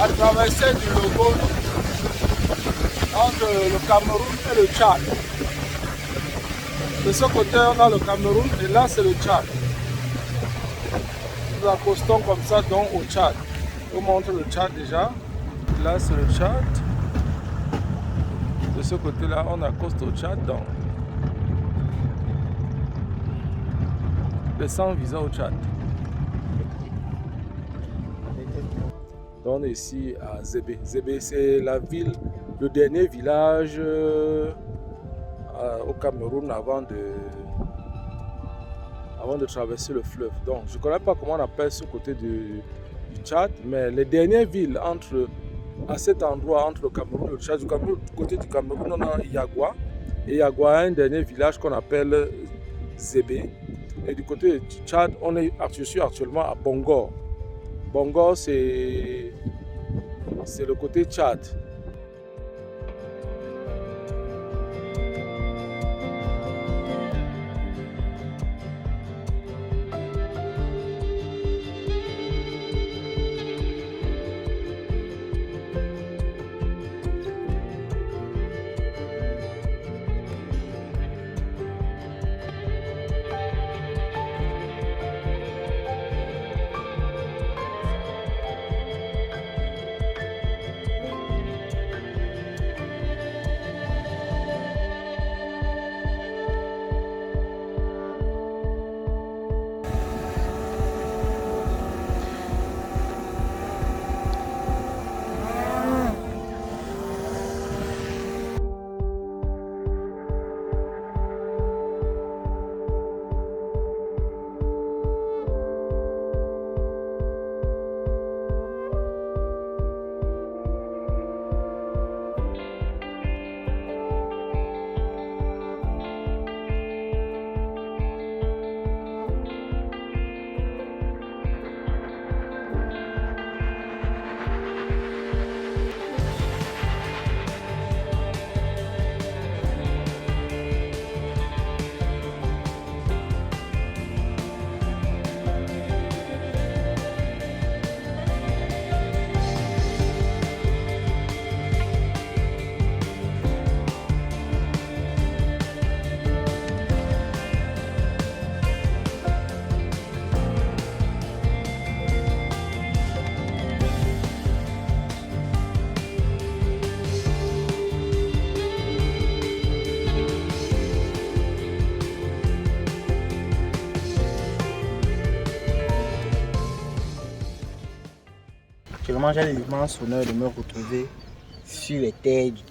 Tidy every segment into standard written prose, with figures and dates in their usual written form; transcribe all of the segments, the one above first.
la traversée du Logone entre le Cameroun et le Tchad. De ce côté, on a le Cameroun et là, c'est le Tchad. Nous accostons comme ça donc au Tchad. Je vous montre le Tchad déjà. Là, c'est le Tchad. De ce côté-là, on accoste au Tchad. Donc, sans visa au Tchad. Donc, on est ici à Zébé. Zébé, c'est la ville, le dernier village au Cameroun avant de traverser le fleuve. Donc, je ne connais pas comment on appelle ce côté du Tchad, mais les dernières villes à cet endroit, entre le Cameroun et le Tchad, du côté du Cameroun, on a Yagua. Et Yagua a un dernier village qu'on appelle Zébé. Et du côté du Tchad, je suis actuellement à Bongor. Bongor, c'est le côté Tchad. Actuellement, j'ai l'immense honneur de me retrouver sur les terres du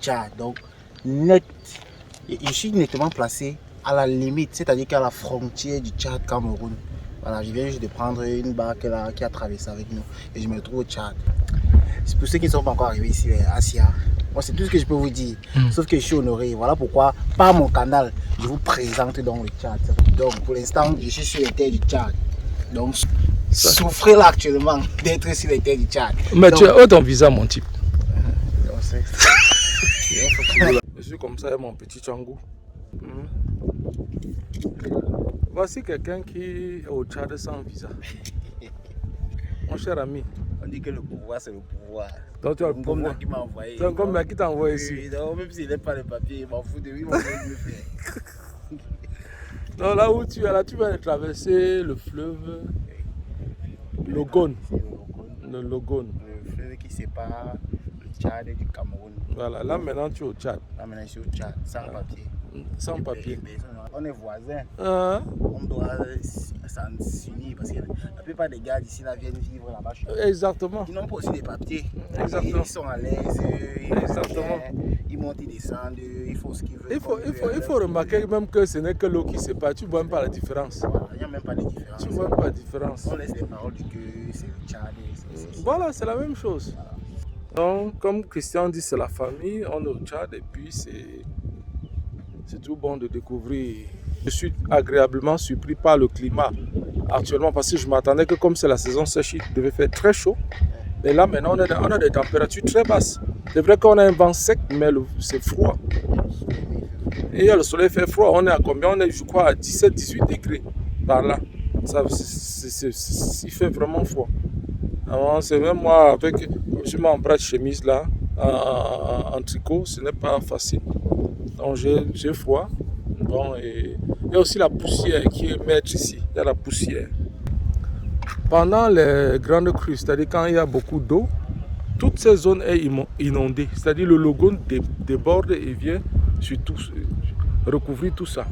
Tchad. Donc, je suis nettement placé à la limite, c'est-à-dire qu'à la frontière du Tchad-Cameroun. Voilà, je viens juste de prendre une barque là, qui a traversé avec nous et je me retrouve au Tchad. C'est pour ceux qui ne sont pas encore arrivés ici à Asia. Moi, c'est tout ce que je peux vous dire. Sauf que je suis honoré. Voilà pourquoi, par mon canal, je vous présente donc le Tchad. Donc, pour l'instant, je suis sur les terres du Tchad. Donc, souffrez là actuellement d'être sur les terres du Tchad. Mais donc, tu as ton visa, mon type. Je suis comme ça avec mon petit Tchangou. Voici quelqu'un qui est au Tchad sans visa. Mon cher ami. On dit que le pouvoir, c'est le pouvoir. Donc tu as le pouvoir. Qui m'a envoyé. C'est un comme qui t'a envoyé ici. Non, même s'il n'est pas les papiers, il m'en fout de lui, il m'en fout de faire. Donc là où tu es, là, tu vas traverser le fleuve Logone. Le Logone. Le fleuve qui sépare le Tchad et du Cameroun. Voilà, là maintenant tu es au Tchad. Là maintenant je suis au Tchad, sans papier. Sans papier. On est voisins. Hein? On doit s'unir parce que la plupart des gars d'ici là viennent vivre là-bas. Exactement. Ils n'ont pas aussi des papiers. Exactement. Ils sont à l'aise. Exactement. Ils montent, ils descendent, ils font ce qu'ils veulent. Il faut remarquer même que ce n'est que l'eau qui sépare. Tu ne vois même pas la différence. Voilà, il n'y a même pas de différence. Tu ne vois même pas la différence. On laisse les paroles que c'est le Tchad. Voilà, c'est la même chose. Voilà. Donc, comme Christian dit, c'est la famille, on est au Tchad et puis c'est tout bon de découvrir. Je suis agréablement surpris par le climat actuellement parce que je m'attendais que comme c'est la saison sèche, il devait faire très chaud. Et là maintenant, on a des températures très basses. C'est vrai qu'on a un vent sec, mais c'est froid. Et le soleil fait froid, on est à combien? On est, je crois, à 17-18 degrés par là. Il fait vraiment froid. Avant, c'est même moi, avec, je mets en bras de chemise là, en tricot, ce n'est pas facile. Donc j'ai froid. Bon, et il y a aussi la poussière qui est maître ici. Il y a la poussière. Pendant les grandes crues, c'est-à-dire quand il y a beaucoup d'eau, toute cette zone est inondée. C'est-à-dire le Logone déborde et vient sur tout, recouvrir tout ça.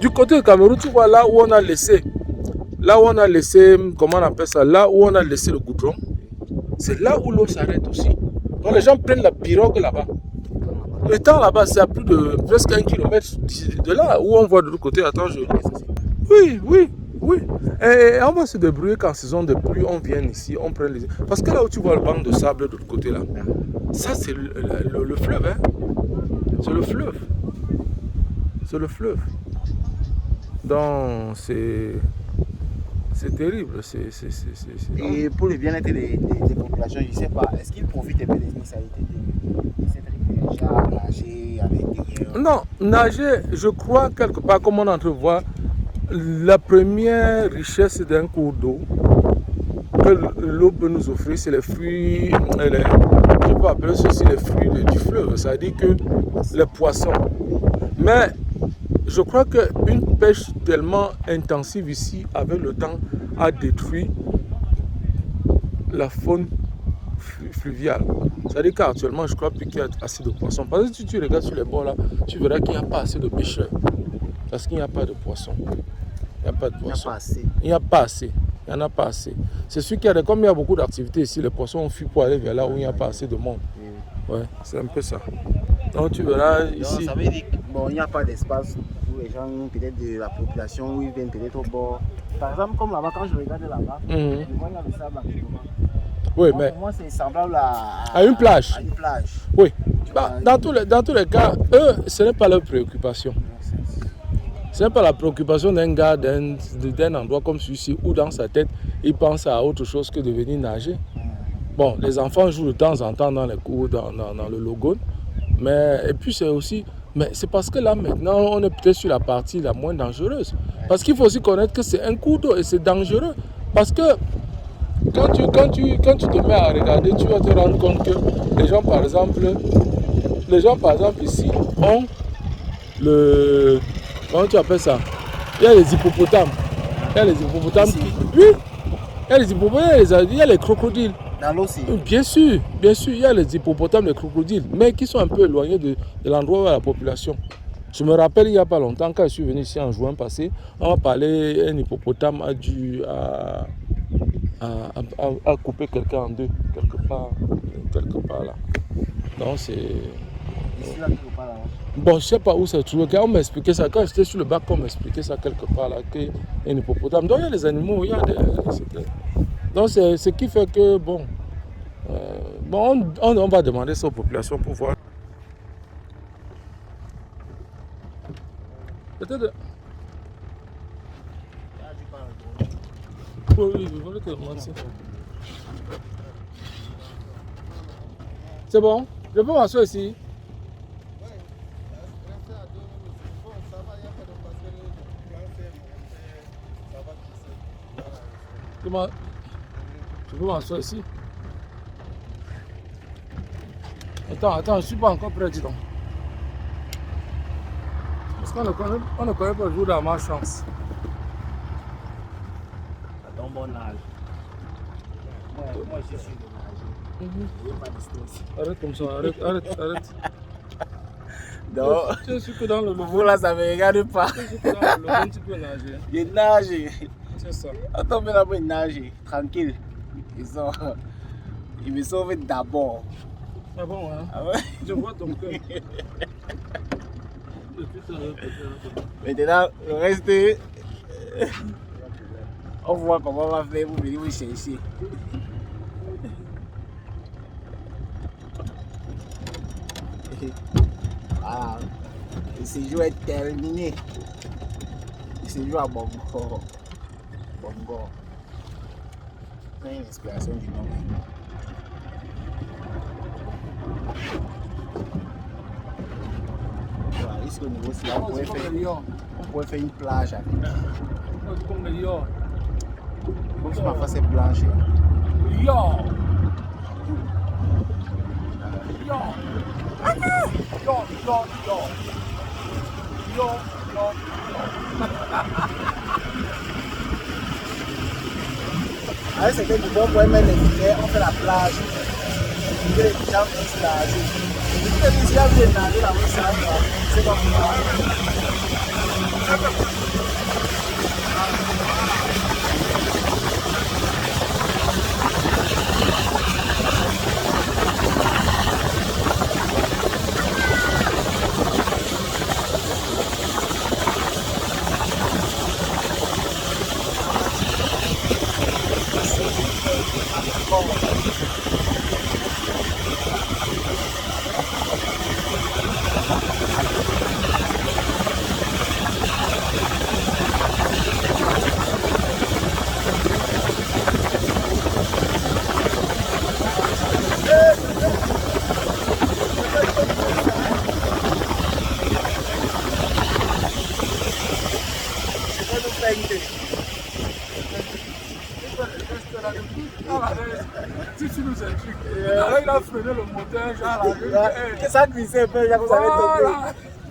Du côté du Cameroun, tu vois là où on a laissé, comment on appelle ça, là où on a laissé le goudron, c'est là où l'eau s'arrête aussi. Donc les gens prennent la pirogue là-bas. Le temps là-bas, c'est à plus de presque 1 kilomètre de là où on voit de l'autre côté. Attends, Oui. Et on va se débrouiller qu'en saison de pluie, on vient ici, on prend les... Parce que là où tu vois le banc de sable de l'autre côté là, ça c'est le fleuve, hein. C'est le fleuve. C'est le fleuve. Donc c'est terrible. Et pour le bien-être des populations, je ne sais pas, est-ce qu'ils profitent un peu des initialités de cette rivière, nager à l'intérieur? Non, nager, je crois quelque part, comme on entrevoit, la première richesse d'un cours d'eau que l'eau peut nous offrir, c'est les fruits, je peux appeler ceci les fruits du fleuve, c'est-à-dire que les poissons. Mais je crois qu'une pêche tellement intensive ici, avec le temps, a détruit la faune fluviale. C'est-à-dire qu'actuellement, je crois plus qu'il y a assez de poissons. Parce que si tu regardes sur les bords là, tu verras qu'il n'y a pas assez de pêcheurs. Parce qu'il n'y a pas de poissons. Il n'y a pas de poissons. Il n'y a pas assez. Il n'y en a pas assez. C'est sûr qu'il y a, comme il y a beaucoup d'activités ici, les poissons ont fui pour aller vers là où il n'y a pas assez de monde. Ouais, c'est un peu ça. Donc tu verras ici. Donc, ça veut dire qu'il n'y a pas d'espace pour les gens, peut-être de la population, où ils viennent peut-être au bord. Par exemple, comme là-bas, quand je regarde là-bas, je vois il y a le sable actuellement. Oui, mais pour moi, c'est semblable à une plage. À une plage. Oui. Bah, dans tous les cas, eux, ce n'est pas leur préoccupation. Ce n'est pas la préoccupation d'un gars d'un endroit comme celui-ci où dans sa tête, il pense à autre chose que de venir nager. Bon, les enfants jouent de temps en temps dans les cours, dans le Logone. Et puis c'est aussi... Mais c'est parce que là maintenant, on est peut-être sur la partie la moins dangereuse. Parce qu'il faut aussi connaître que c'est un cours d'eau et c'est dangereux. Parce que quand tu te mets à regarder, tu vas te rendre compte que les gens par exemple ici ont le... Comment tu appelles ça? Il y a les hippopotames. Il y a les hippopotames qui... Oui. Il y a les hippopotames, il y a les crocodiles. Dans l'eau aussi. Bien sûr, il y a les hippopotames, les crocodiles, mais qui sont un peu éloignés de l'endroit où il y a la population. Je me rappelle il n'y a pas longtemps, quand je suis venu ici en juin passé, on m'a parlé, un hippopotame a dû couper quelqu'un en deux, quelque part là. Donc c'est... Ici, là, quelque part là. Bon, je ne sais pas où c'est trouvé. Quand on m'expliquait ça, quand j'étais sur le bac, on m'expliquait ça quelque part là, qu'il y a un hippopotame. Donc il y a des animaux, il y a des... Donc c'est ce qui fait que, bon, on va demander ça aux populations pour voir. Peut-être... Oui, je voulais te demander ça. C'est bon? Je peux m'asseoir ici? Je peux m'asseoir ici? Attends, je ne suis pas encore prêt, dis donc. Parce qu'on ne connaît pas le jour de la malchance. Ça tombe bon âge. Moi, je suis de nager. Il n'y a pas de stress. Arrête comme ça, arrête. Non. Je suis que dans le Logone. Vous là, ça ne me regarde pas. Je suis que dans le Logone, tu peux nager. Je nage. C'est ça. Attends, mais là, je nage. Tranquille. Ils me sauvent d'abord. Ah bon, hein? Ah ouais? Je vois ton cœur. Maintenant, le reste, on voit comment on va faire pour venir vous chercher. Voilà, le séjour est terminé. C'est joué à Bongo. Bongo. C'est une inspiration du nom. Voilà, ici au niveau, c'est là, on pourrait faire une plage avec. Comme si ma face est blanche. Yo! Yo! Yo, yo, yo! Yo, yo, Avec certains du bon pour mettre les filets, on fait la plage. Et les gens puissent nager. Et puis les gens viennent nager là-bas, c'est comme si tu nous intrigues, il a freiné le moteur, genre là. Ça glissait un peu, vous avez tombé.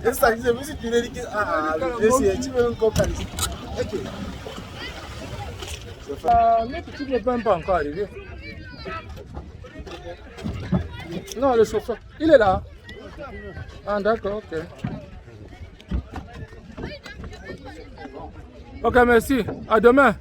Et ça glissait, si tu l'as dit que tu veux un compte ici. Ok. Le petit ne peut pas encore arriver. Non, le chauffeur, il est là. Ah, d'accord, ok. Ok, merci. À demain.